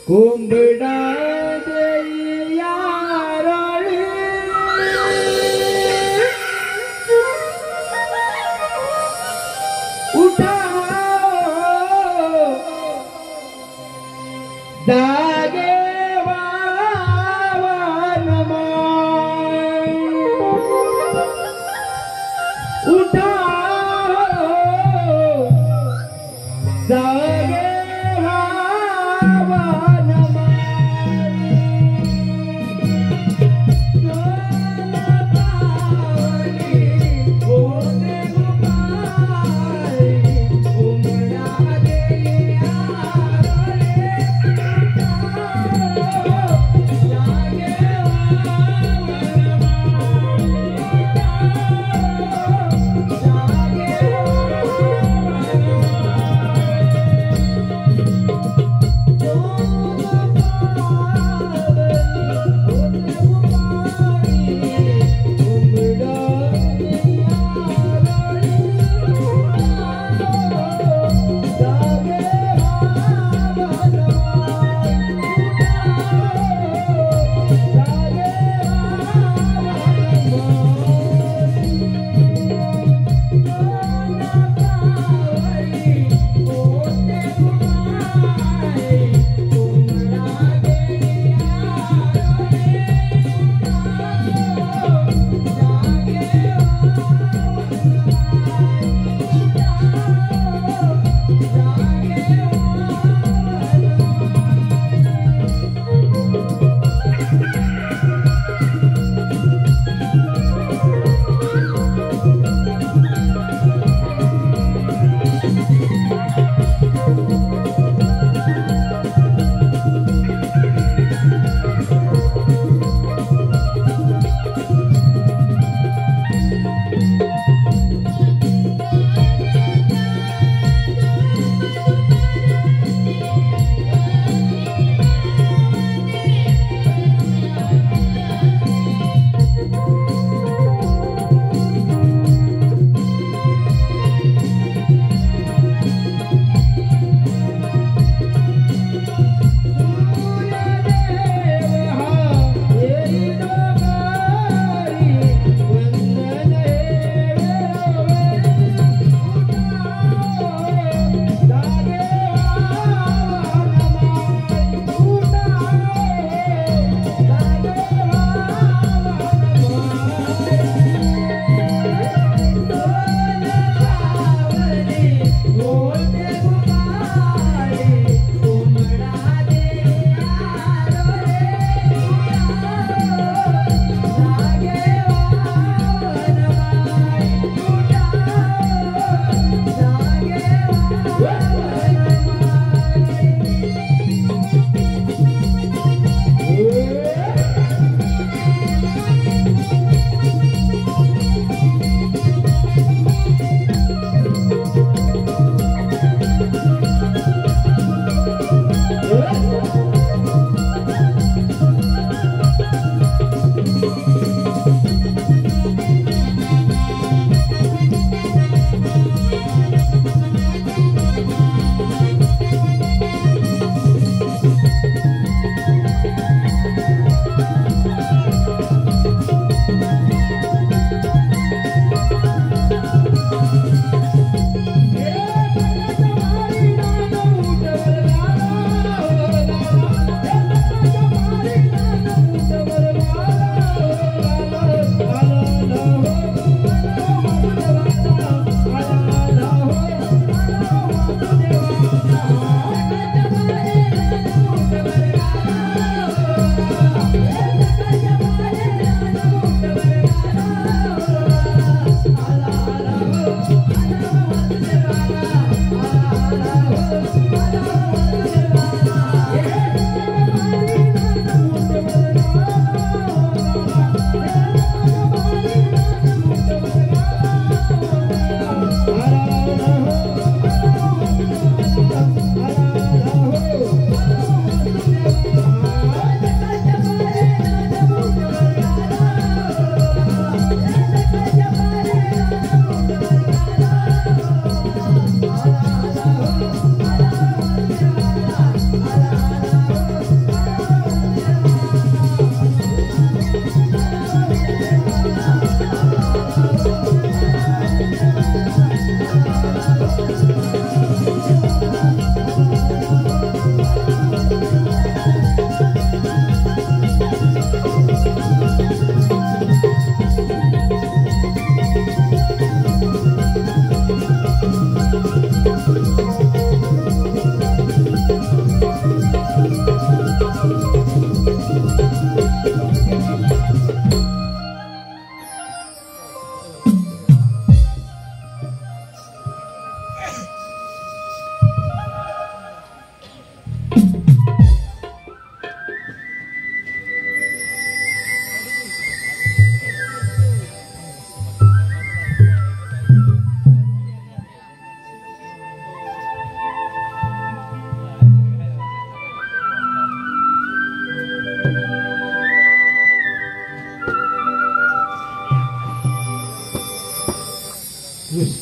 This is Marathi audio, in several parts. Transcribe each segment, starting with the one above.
कोंबडा देई यारळी उठा जागे उठा जागे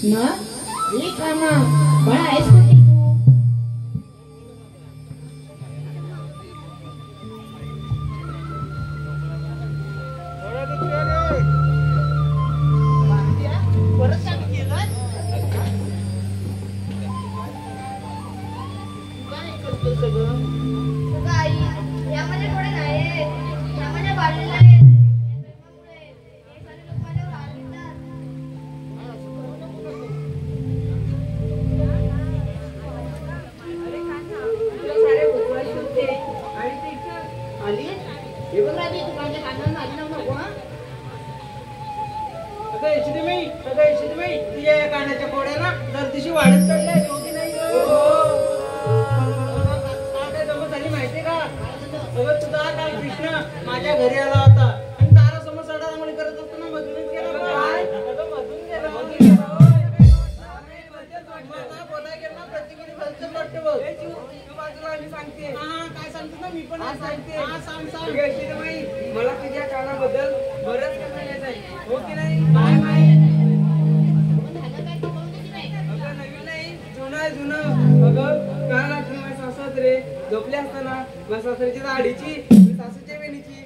मग ये कामा बळा आहेस कुठे तू? कानाच्या पोड्या ना दर्दिशी वाढत चालल्या माहितीये का? तुझा काल कृष्ण माझ्या घरी आला होता आणि दारासमोर सडासमोर करत असताना मधूनच गेला. काय मधून गेला? काय सांगतो ना मी पण सांगते. मला तुझ्या कानाबद्दल बरंच सांगायचं आहे, हो की नाही? काय माहिती नवीन नाही, जुनं आहे जुनं. अगं काय रात्री माझ्या सासरे झोपले असताना माझ्या सासऱ्याची दाढीची सासूच्या वेणीची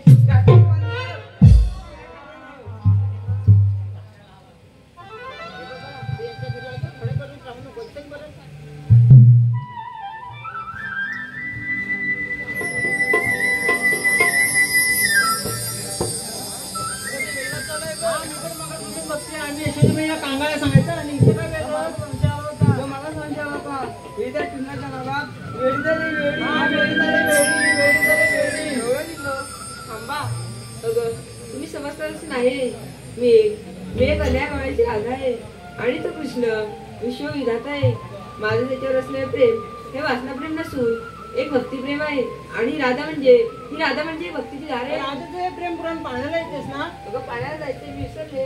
कांगाळ्या सांगायचं आणि इथे काय वेगळं संशय आला होता. मला संशय आला होता हे त्या चिन्हाच्या नावात वेळी झाली वेळी थांबा अगं तुम्ही समजताच नाही. मी एक अन्या कवळ्याची राधा आहे आणि तो कृष्ण विश्वविधाता आहे. माझं त्याच्यावर असलेलं प्रेम हे वासनाप्रेम नसून एक भक्तिप्रेम आहे. आणि राधा म्हणजे भक्तीची धार आहे. राधाचं हे प्रेम पुराण पाण्याला येतेस ना? अगं पाण्याला जायचं मी विसरले.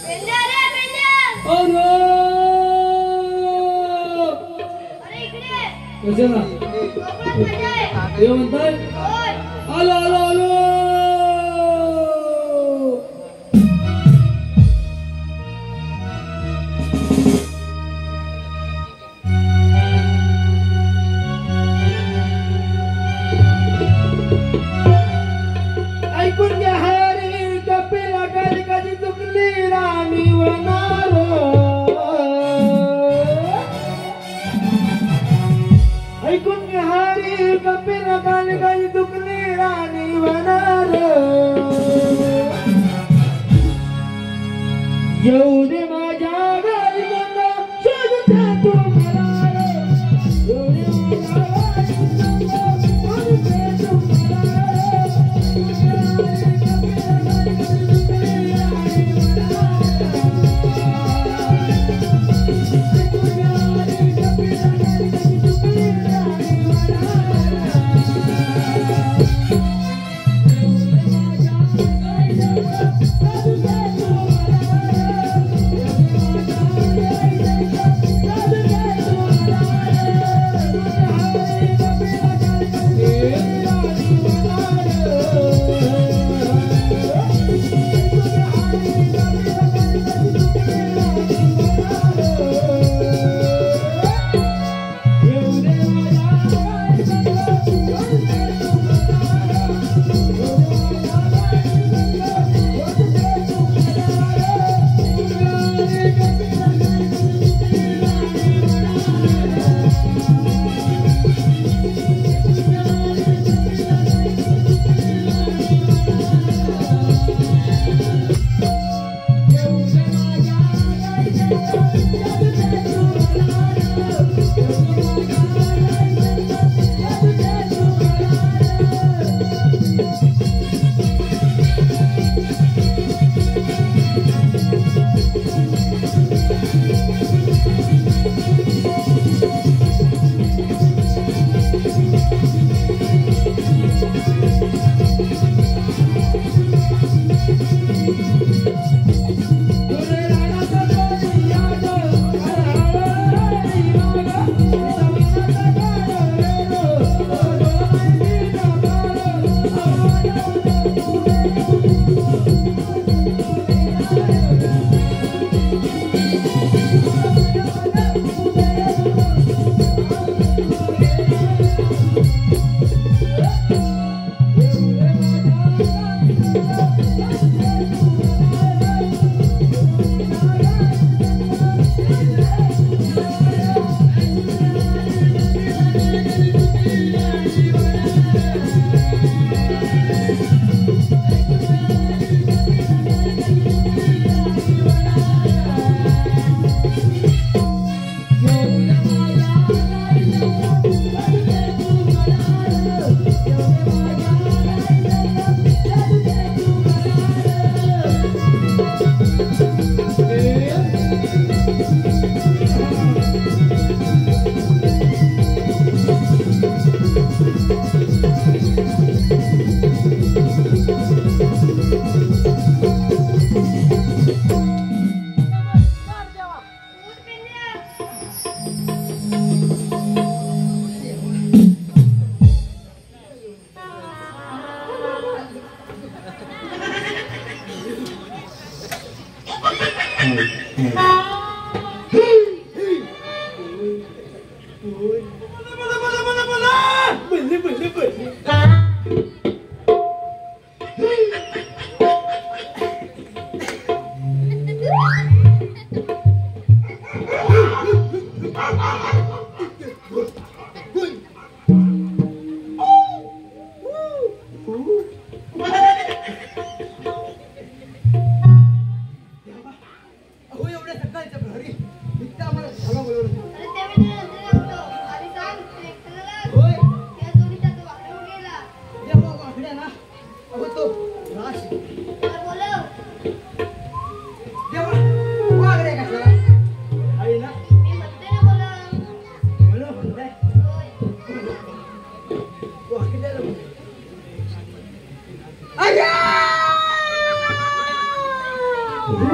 कशाला हे म्हणताय आलो आलो आलो ऐकून घ्या हरी कपिला कधी चुकली राणी वनार ऐकून घ्या हरी कपिला कधी चुकली राणी वनार येऊ दे माझ्या घरी गंगा शोधते तू मला येऊ दे माझ्या घरी गंगा शोधते तू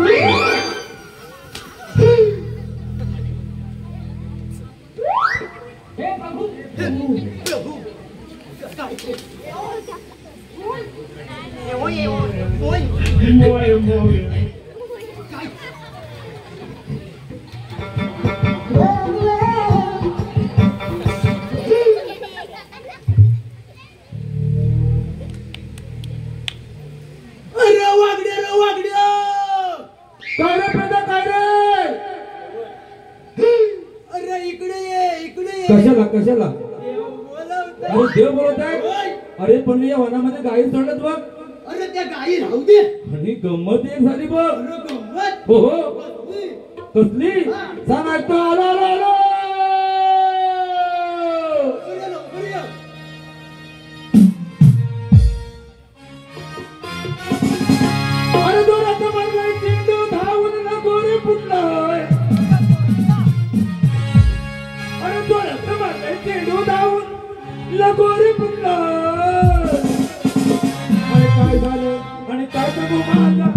Yeah! कशाला? अरे देव बोलत आहे. अरे पण मी या वनामध्ये गाई सोडत बघ. अरे त्या गाई राहू दे. आणि गंमत एक झाली बघ. अरे गंमत. हो हो. कसली? सांग ऐकतो. आलो आलो आलो. अरे दोरात मारलाय चेंडू धावून लगोरी फुटलाय. अरे दोरात मारलाय चेंडू धावून लगोरी फुटलाय. अरे काय झालं आणि काय सांगू माझा.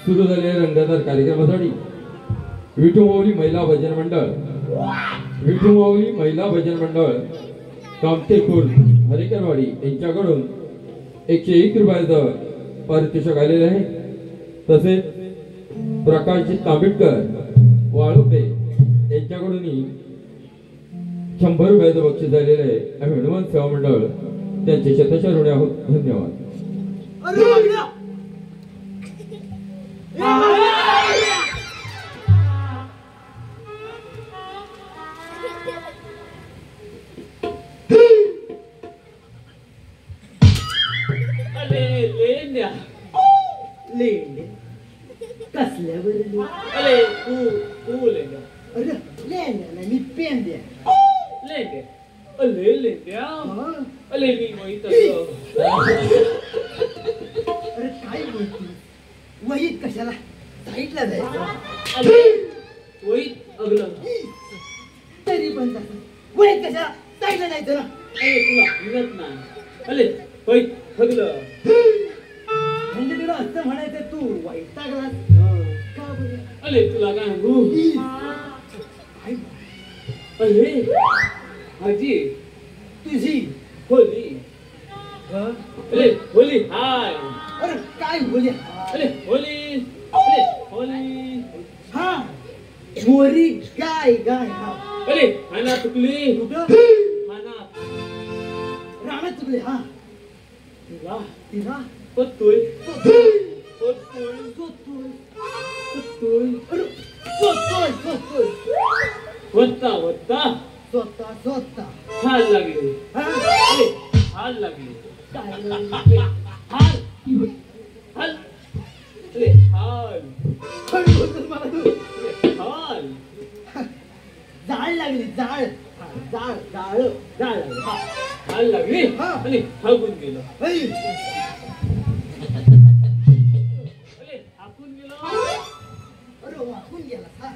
सुरू झालेल्या रंगदार कार्यक्रमासाठी विठुमाऊली महिला भजन मंडळ कामतेखुर्द हरेकरवाडी यांच्याकडून 101 रुपयाचं पारितोषिक आलेले आहे. तसेच प्रकाशजी तांबेडकर वाळुपे यांच्याकडूनही 100 रुपयाचं बक्षीस झालेलं आहे. आम्ही हनुमान सेवा मंडळ त्यांचे शतशः ऋणी आहोत. धन्यवाद. अरे बघ लेंड्या लेंडे कसल्या बरं अरे तू लेंड्या अरे लेंड्या मी पेंड्या लेंड्या अले लेंड्या हा. अले मी माहित अरे काय बोलतो वहीत कशाला साईडला जायचं अले वहीत अगलं तरी पण तसं वहीत कशाला साईडला जायचं ना अरे तुला हिरत नाही अले वहीत अगलं म्हणजे तुला असं म्हणायचं तू वैतागलास का बरं अले तुला काय सांगू काय अले हाजी तुझी होली हा? अले होली हाय अरे काय बोलया अले होली हा मोरी गाय गाय हा अले हाना तुकली कुठं हाना राणा चुकले हा तुला तिला पत्तोय सोतोय अरे सोतोय वत्ता वत्ता स्वतः हाल लागले हा अरे हाल लागले काय हाल हाल अरे हाल खरं बोलतोस मला तू अरे हाल जाळ लागली जाळ हा, जाळ लागले हाल लागली हा. आणि हागून गेलो ऐ, अरे हाकून गेलो अरे वाकून गेला हा.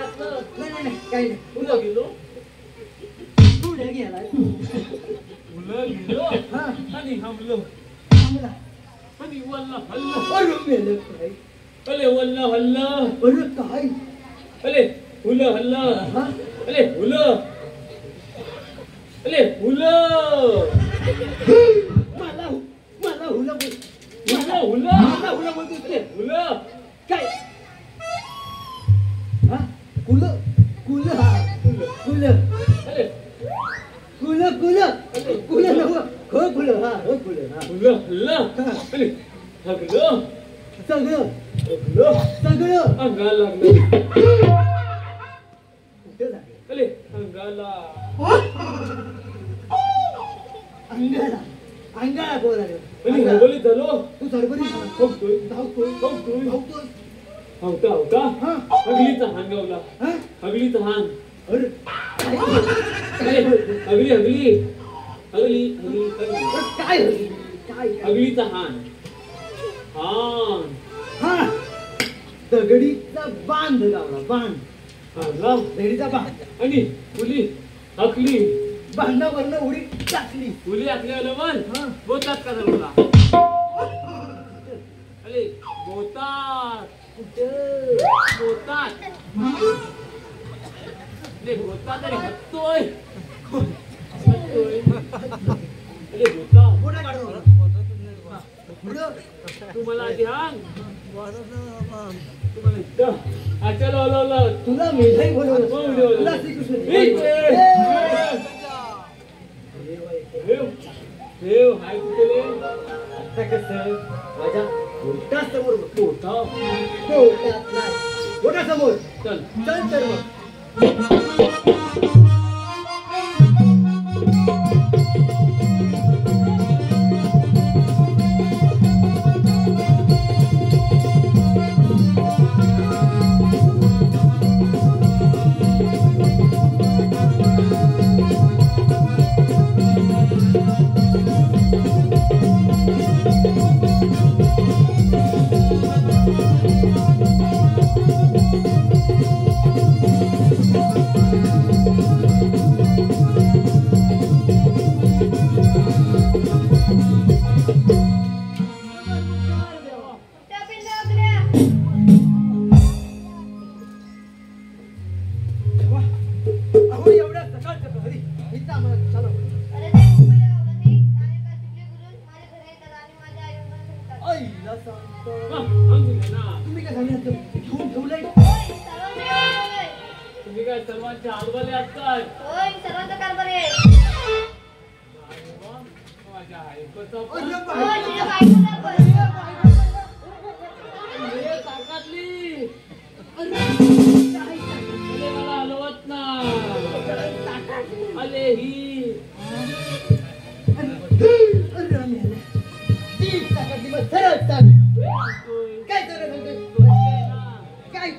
तुला नाही काही नाही तुला गेलो पुढे गेला तुला गेलो हा आणि हमलो थांबला आणि वल्ला हल्ला अरे मेलं काय अरे वल्ला हल्ला अरे काय अरे हुलं हल्ला हा अरे हुलं अरे हुलं मला हुला बोल हुलं हुलं मला हुला बोलतोस रे हुलं काय हा कुल हा कुल अरे कुल नव हो कुल हा हुलं हल्ला अरे हगलं सगळं हगलं अंगाला लागलं कुठं झालं अरे अंगाला अंगाला बोल आणि हगली झालो तू सरबरी बघतोय धावतोय हवता हवता हा हगलीचा हान गावला हा हगलीचा हान अरे अरे हगली हगली हगली हगली हगली काय हगलीचा हान हान हा दगडीचा बांध गावला बांध हागला दगडीचा बांध आणि मुली हकली बांधावरनं उडी टाकली मुली हकल्यावर मन हा. बोतात का तुला अरे बोतात कुठं बोतात अरे बोतात अरे हत्तोय अरे बोतात मोठा काढून पुढं तू मला आधी हान तुम्हाला इथं आचाला ओलावलं तुला मेधाई बोलवलं बोलवलं. तुला श्रीकृष्ण देव देव हाय कुठे रे आता कसं माझ्या मोठा समोर मोठा पोटात नाही मोठा समोर चल चल तर मग अहो एवढ्या सकाळच्या प्रहरी इथं आम्हाला चालव अरे ते मुंबईला गावलं नाही आणि का चिखली गुरुज माझ्या घरी येतात आणि माझ्या आई वडिलांना सांगतात आईला सांगतो ना तुम्ही काय सांगितलं घेऊन ठेवलंय होय सर्व मी बोलवलंय. तुम्ही काय सर्वांचे आलवाले असतात होय सर्वांचा कारभार आहे माझ्या ऐकतो हो, तुझ्या बायकोला पण. ताकातली मला हलवत ना अले ही काय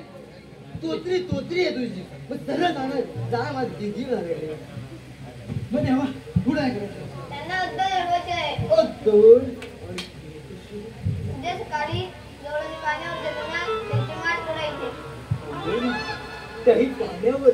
तोत्री तोत्री आहे तुझी मग सरळ जाणार जा माझी जीव लागेल मग तेव्हा पुढे काय करायचं त्यांना उत्तर मिळवायचे आहे. ओ दोन उद्या सकाळी जवळून पाण्यावर गेलो ना त्यांची माठ करायची. काही पाण्यावर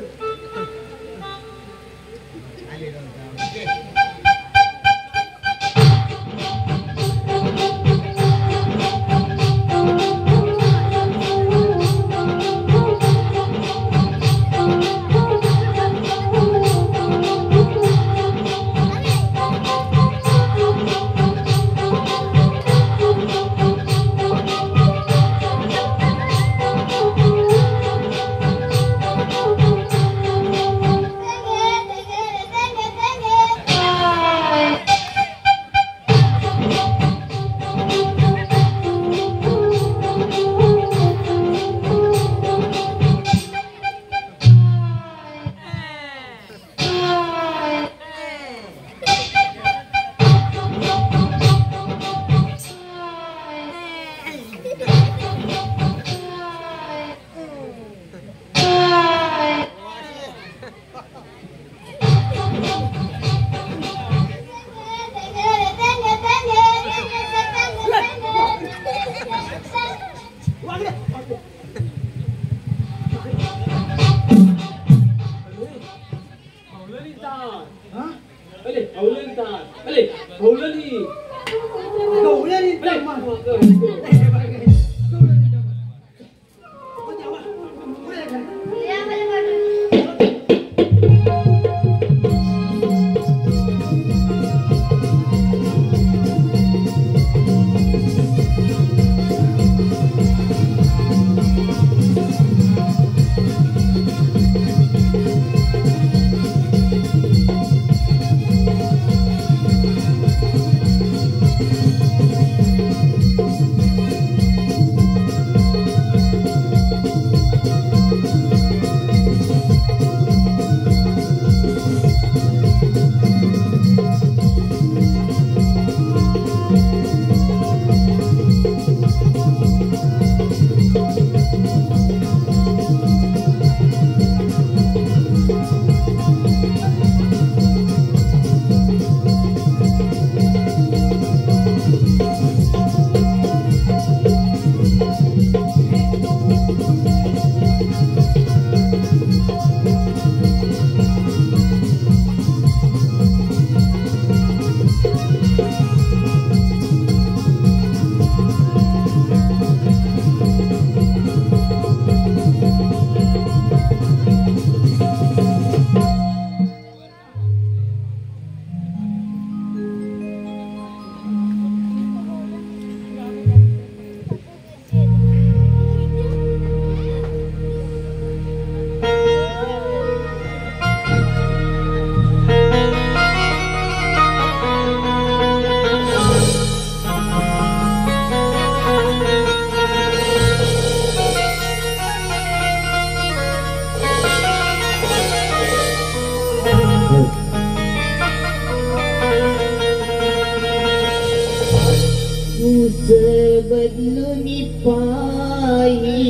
बदलून पायी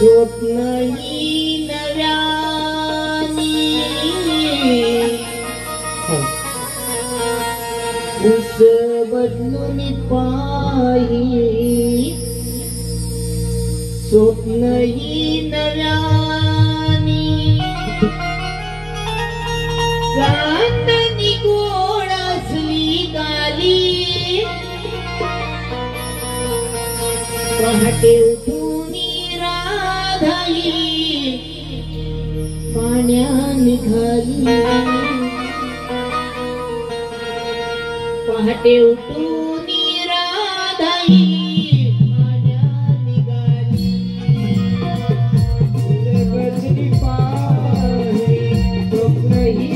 स्वप्नही नव्यानी उस बदलून पायी स्वप्नही नव्यानी चांदणी गोड असली गाली पहाटे उठून राधाई पाण्या निघाली पहाटे उठून राधाई पाण्या निघाली बदली पाही स्वप्नही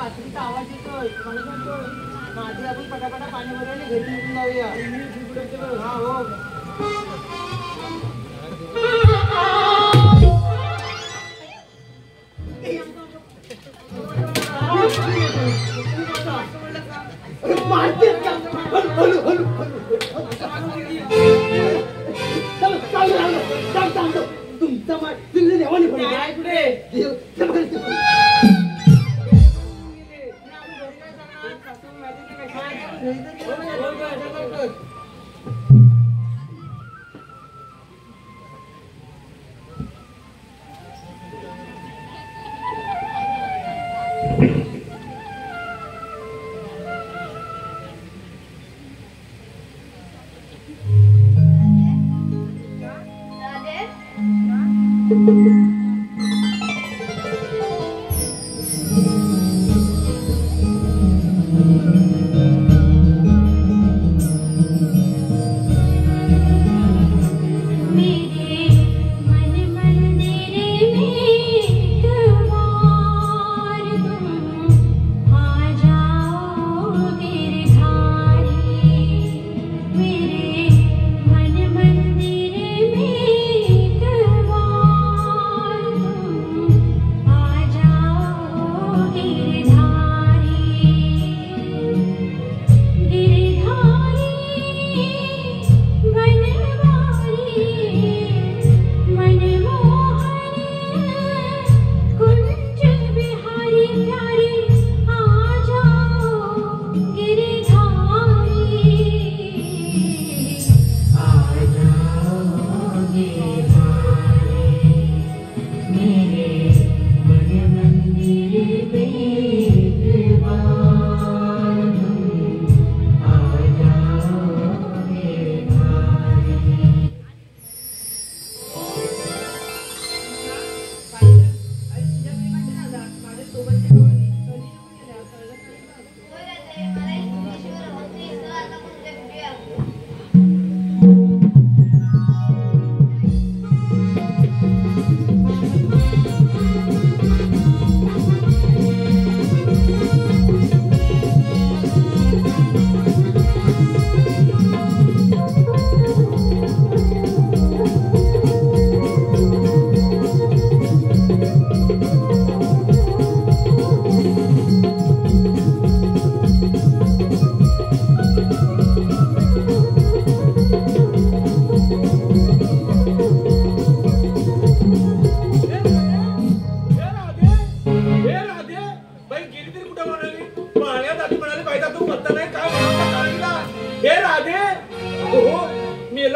कात्रीचा आवाज येतोय मला म्हणतोय माझे आपण पटापटा पाणी भरवले घरी निघून जाऊया हा हो तुमचा तुम्ही देवानी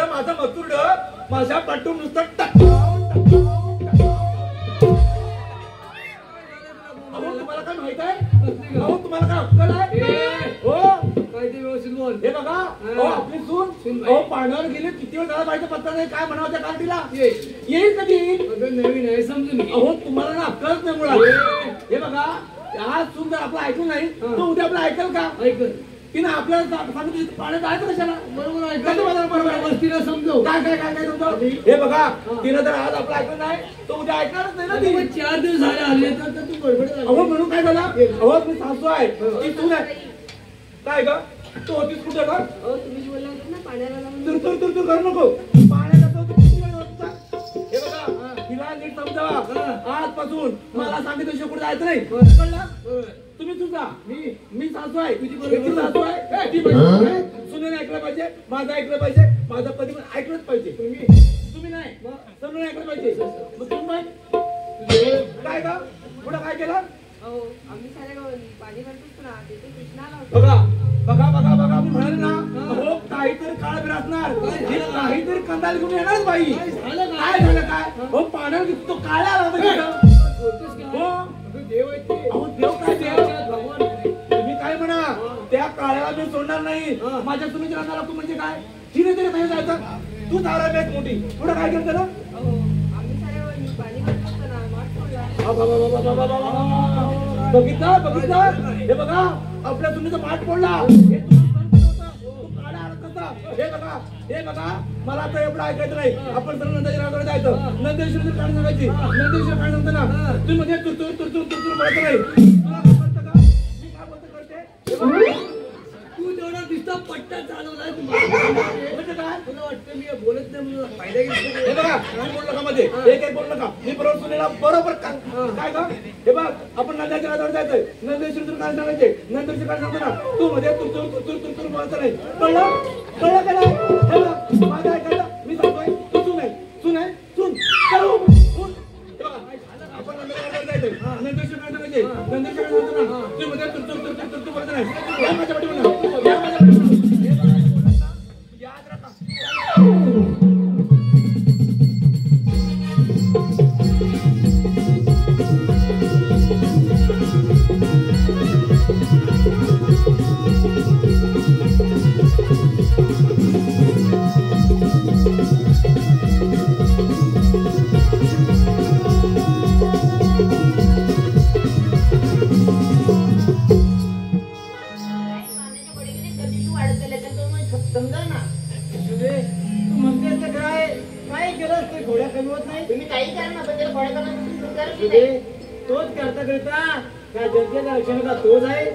माझा मथुरड माझ्या पाठून नुसतं तुम्हाला काय माहित आहे तुम्हाला काय अक्कल आहे हो काय ते व्यवस्थित बोल हे बघा आपली सून पाण्यावर गेली किती वेळ झाला पाहिजे पत्ता नाही काय म्हणावं त्या कार्टीला येईल कधी नवीन आहे समजून अहो तुम्हाला ना अक्कलच नाही मुळात हे बघा आज सून जर आपलं ऐकून नाही तर उद्या आपलं ऐकल का ऐकल तिने आपल्याला सांगितलं पाण्यात जायचं कशाला बरोबर ऐकायचं बरोबर तिला समजव काय काय काय काय समजव हे बघा तिने जर आज आपलं ऐकलं नाही तर उद्या ऐकणारच नाही ना ती 4 दिवस झाले आले तर तू बडबड अहो म्हणून काय झाला अहो मी सासू आहे ती तू नाही काय ग तू होतीस कुठे का तुम्ही बोलला होता ना पाण्याला तू करू नको पाण्याला हे बघा तिला नीट समजावा आजपासून मला सांगितलं कुठे जायचं नाही कळलं तुम्ही तुझा मी सासू आहे तुझी सासू आहे ती सुनेने ऐकलं पाहिजे माझं ऐकलं पाहिजे माझं पती पण ऐकलंच पाहिजे तुम्ही नाही समजून ऐकलं पाहिजे मग तुम्ही काय का पुढं काय केलं आम्ही साऱ्या पाणी भरतोच ना तिथे कृष्णाला बघा बघा बघा बघा मी म्हणाले ना हो काहीतरी काळ बिरासणार काहीतरी कंदाल घेऊन येणार बाई काय झालं काय हो पाण्यावर तो काळ्या आला हो देव काय भगवान तुम्ही काय म्हणा त्या काळ्याला मी सोडणार नाही माझ्या तुम्ही राहणार तू म्हणजे काय तिने तरी नाही जायचं तू धारा बेत मोठी पुढे काय केलं ना आम्ही साऱ्या पाणी भरतोच ना बघितलं बघितलं हे बघा आपल्या सुनीचा माठ पडला हे बघा मला आता एवढं ऐकायचं नाही आपण सर्व नंदेश्वर रागाकडे जायचं नंदेश्वर काय सांगायची नंदेश्वर काय सांगतो ना तुम्ही मध्ये तुरतुर तुरतुर तुरतुर बोलायचं नाही तुला कळतं का तुला वाटतं मी बोलत नाही म्हणून फायदा घेतो. हे बघा काय बोलू नका मध्ये एक बोलू नका. मी बरोबर सुनेला बरोबर काय का हे बघ आपण नंद्याच्या घरावर जायचंय. नंदेश्वर काय सांगायचे नंदेश्वर काय सांगतो ना तू मध्ये तू बोलायचं नाही. कळलं कळलं का नाही. हे बघ माझं ऐकायला मी सांगतोय तू सुन आहे सुन आहे सुन करू आपण नंदेश्वर जायचंय. नंदेश्वर काय सांगायचे नंदेश्वर काय सांगतो ना तू मध्ये तू बोलायचं नाही. या माझ्या पाठी म्हणा या माझ्या पाठी याद रखा. तोच करता करता काय जनतेचा लक्षण का तोच आहे.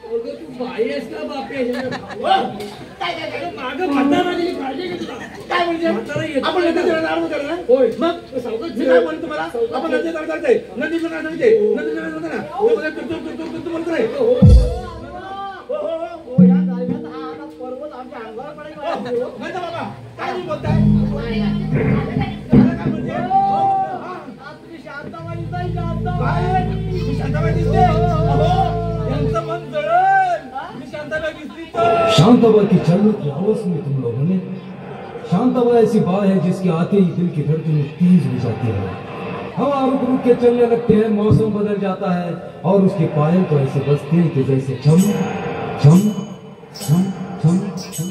तू बाई आहेस का बापे मागं म्हातारा काळजी घेतला काय म्हणजे आपण होय मग मी काय बोलतो तुम्हाला आपण नदीकडे जायचंय. नदीचं काय सांगते नदीचं काय ना तू बोलतो नाही. हो या दरम्यान हा आता पर्वत आमच्या अंगावर पडायला नाही बाबा काय तुम्ही बोलताय. काय म्हणजे तुम्ही शांताबाई काय शांताबाई दिसते यांचं मन जळण. मी शांताबाई दिसली तर शांताबाई की चलने की आवाज में तुम लोगों ने शांताबाई ऐसी बात है जिसके आते ही दिल की धड़कन तेज हो जाती है. हवा रुक रुक के चलने लगते हैं मौसम बदल जाता है और उसके पायल तो ऐसे बजते हैं कि जैसे झम झम झम झम झम.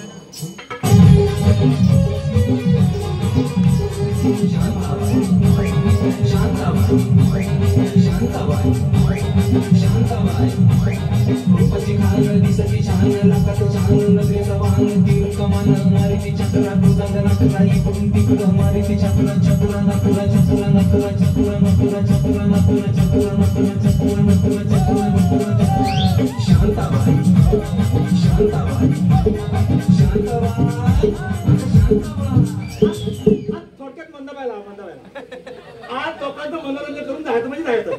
थोडक्यात मंदाबाईला आज लोकांचं मनोरंजन करून जायचं म्हणजे जायचं.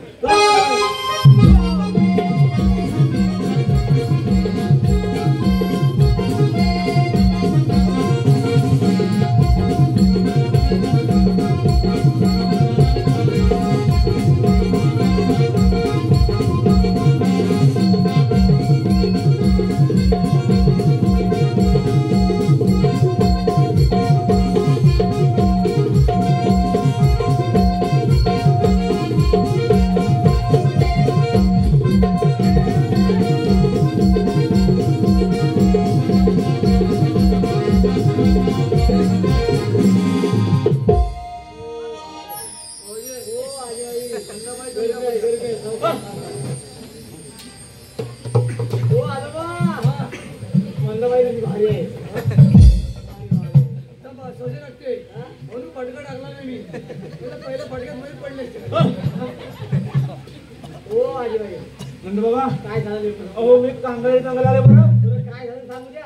बाबा काय झालं अहो मी कांगळे चांगला आले बरं काय झालं सांगू द्या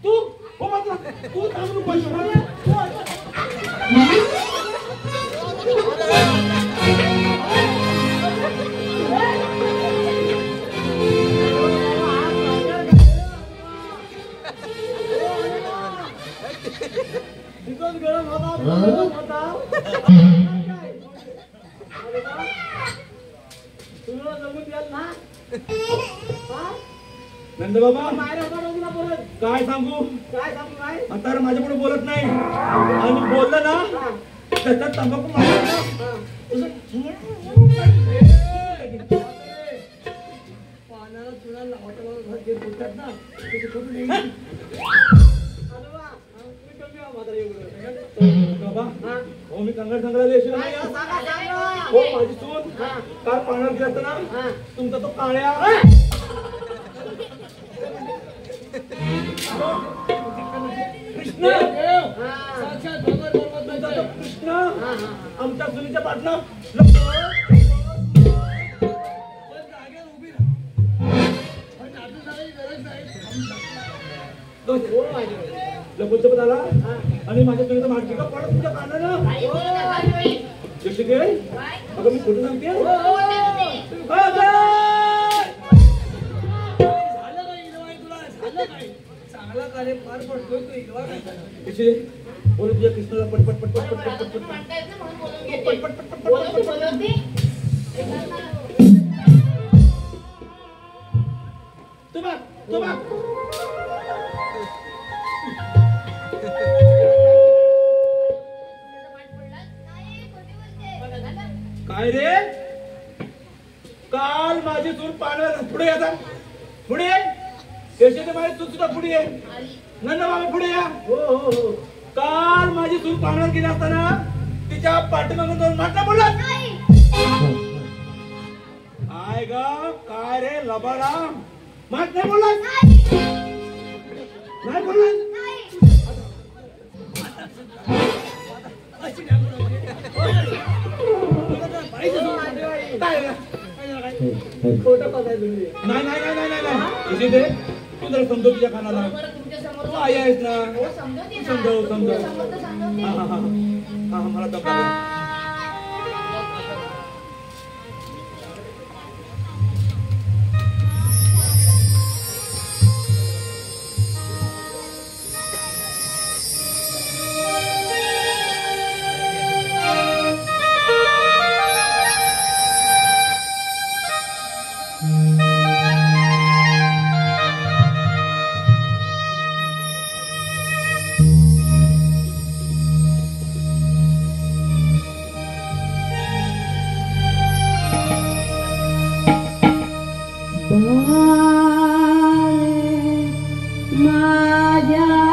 तू हो मात्र तू थांबून पैसे गरम होता नंद बाबा काय सांगू काय आता माझ्या पुढे बोलत नाही आणि बोललं ना त्याच्यात तंबाखू पानाला चुना बोलतात ना बाबा हो मी कंगड सांगायला हो माझी सून काल पाण्यावर गेला ना तुमचा तो काळ्या कृष्ण कृष्ण हा. साक्षात भगवान परमात्मा तो कृष्ण हा. आमच्या सुनीच्या पाटणं लपून आला आणि माझ्या सुनीचं मागची का पडत तुमच्या कानानं कशी काय अगं मी खोटं सांगते चांगला कार्य पार पडतोय तो इगवा काय कशी बोलू तुझ्या कृष्णाला पटपट पटपट पटपट पटपट तू बघ काय रे काल माझी चूल पाण्यावर पुढे येतात पुढे यशोदे माझी चूल सुद्धा पुढे ये नंद मामा पुढे या हो हो हो काल माझी चूल पाण्यावर गेली असताना तिच्या पाठीमागून दोन माटला बोलला आय ग काय रे लबाडा माट नाही बोलला नाही बोलला खोटं पदाय तुम्ही नाही नाही नाही नाही नाही इथे दे तू जरा समजव तुझ्या कानाला तू आई आहेस ना समजव समजव हा हा हा हा मला दबा Yeah.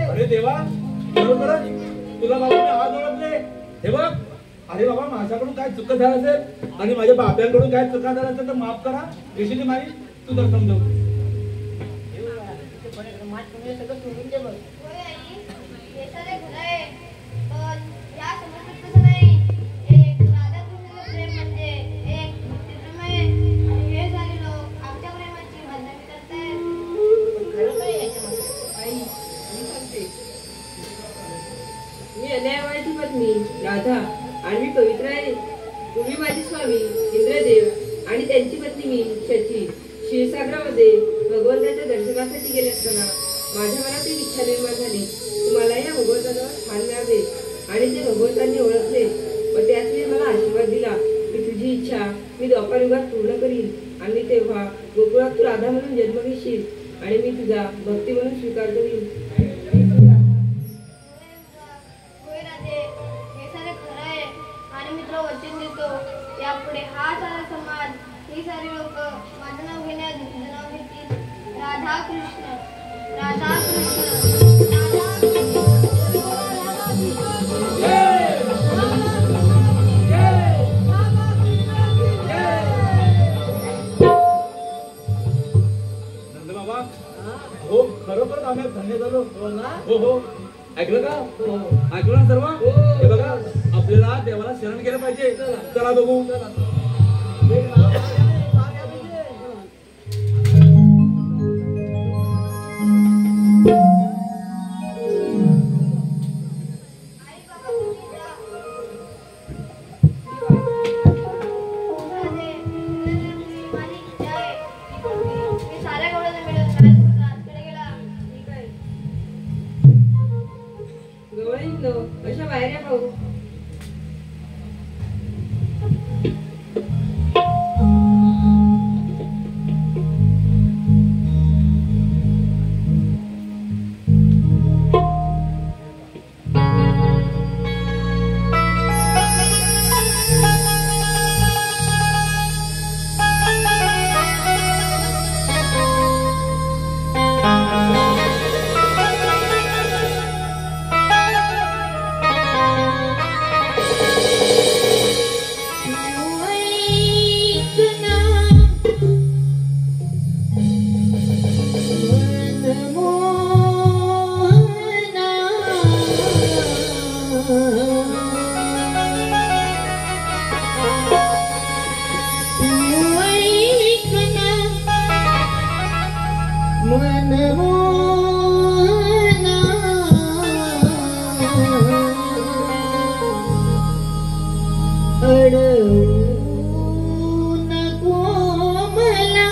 अरे देवा, बरोबरच तुला बाबा मी हात ओळखले. हे बघ, अरे बाबा माझ्याकडून काय चुक झालं असेल आणि माझ्या बाप्यांकडून काय चुका झाल्या असेल तर माफ करा. येशील मारी तू तर समजव. होय आई, हे सारे खरं आहे. पण या समस्येत तसं नाही. एक राधाकृष्णाचं प्रेम म्हणजे एक भक्तिप्रेम आहे. आणि हे सारे लोक आमच्या प्रेमाची बदनामी करतायत. खरं काय याच्यामध्ये? आई, मी सांगते. मी अन्यायवाची पत्नी राधा आणि मी पवित्र आहे. तुम्ही माझे स्वामी इंद्रदेव आणि त्यांची पत्नी मी शची क्षीरसागरामध्ये भगवंताच्या दर्शनासाठी गेले असताना माझ्या मनात एक इच्छा निर्माण झाली. तुम्हाला या भगवंताजवळ स्थान मिळावे आणि ते भगवंतांनी ओळखले व त्याच वेळी मला आशीर्वाद दिला की तुझी इच्छा मी द्वापारयुगात पूर्ण करीन आणि तेव्हा गोकुळात तू राधा म्हणून जन्म घेशील आणि मी तुझा भक्ती म्हणून स्वीकार करीन. होय राधे, हे सारे खरं आहे. आणि मी तुला वचन देतो, यापुढे हा सारा समाज, ही सारी लोक माझं नाव घेण्यात तुझं नाव घेतील. राधा कृष्ण, राधा कृष्ण, राधा नंद बाबा, हो खरोखर आम्ही धन्य झालो. हो हो, ऐकलं का? ऐकलं ना सर्व? हे बघा, आपल्याला देवाला शरण केलं पाहिजे. चला बघू. आई बाबा तुम्ही जा. राधे, माझी इच्छा आहे. मी साऱ्या गवळ्याला मिळून माझ्यासोबत राजकडे गेला. ठीक आहे. गवळींनो, अशा बाहेर या पाहू. नको मला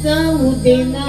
जाऊ दे ना.